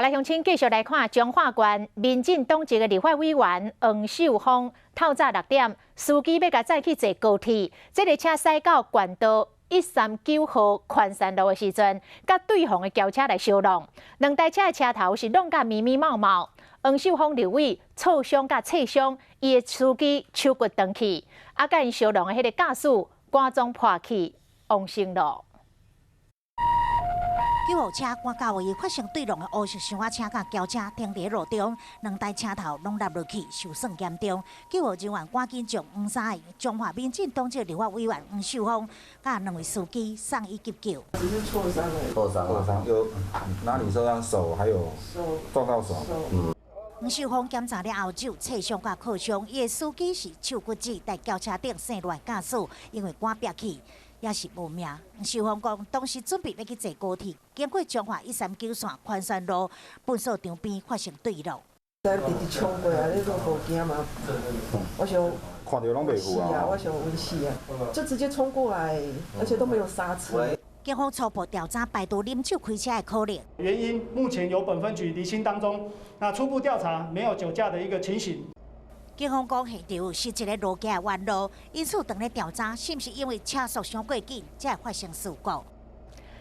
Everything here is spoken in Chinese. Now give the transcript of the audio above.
来，乡亲继续来看彰化县民进党籍的立法委员黄秀芳，透早6点，司机要甲载去坐高铁，这列车驶到县道139号宽山路的时阵，甲对方的轿车来相撞，两台车的车头是弄甲密密麻麻。黄秀芳认为挫伤甲侧伤，伊的司机手骨断去，甲因相撞的迄个驾驶肝脏破去，往生路。 救护车赶到位，发生对撞的乌色箱仔车甲轿车停伫路中，两台车头拢落落去，受损严重。救护人员赶紧将黄衫的中华民进党籍立法委员黄秀芳甲两位司机送医急救。只是挫伤而已。挫伤有哪里受伤？手还有撞到手。黄秀芳检查了后，就侧伤甲靠伤，伊的司机是手骨折，在轿车顶生乱驾驶，因为肝憋气。 也是无命。黄秀芳讲，当时准备要去坐高铁，经过彰化139线宽山路分数场边发生对撞。在直直冲过来，你说无惊吗？我想看到拢袂赴啊！我想危死啊！就直接冲过来，而且都没有刹车。警方初步调查排除啉酒开车的可能。原因目前由本分局厘清当中，那初步调查没有酒驾的一个情形。 警方讲现场是一个路架的弯路，因此当咧调查是毋是因为车速伤过紧，才会发生事故。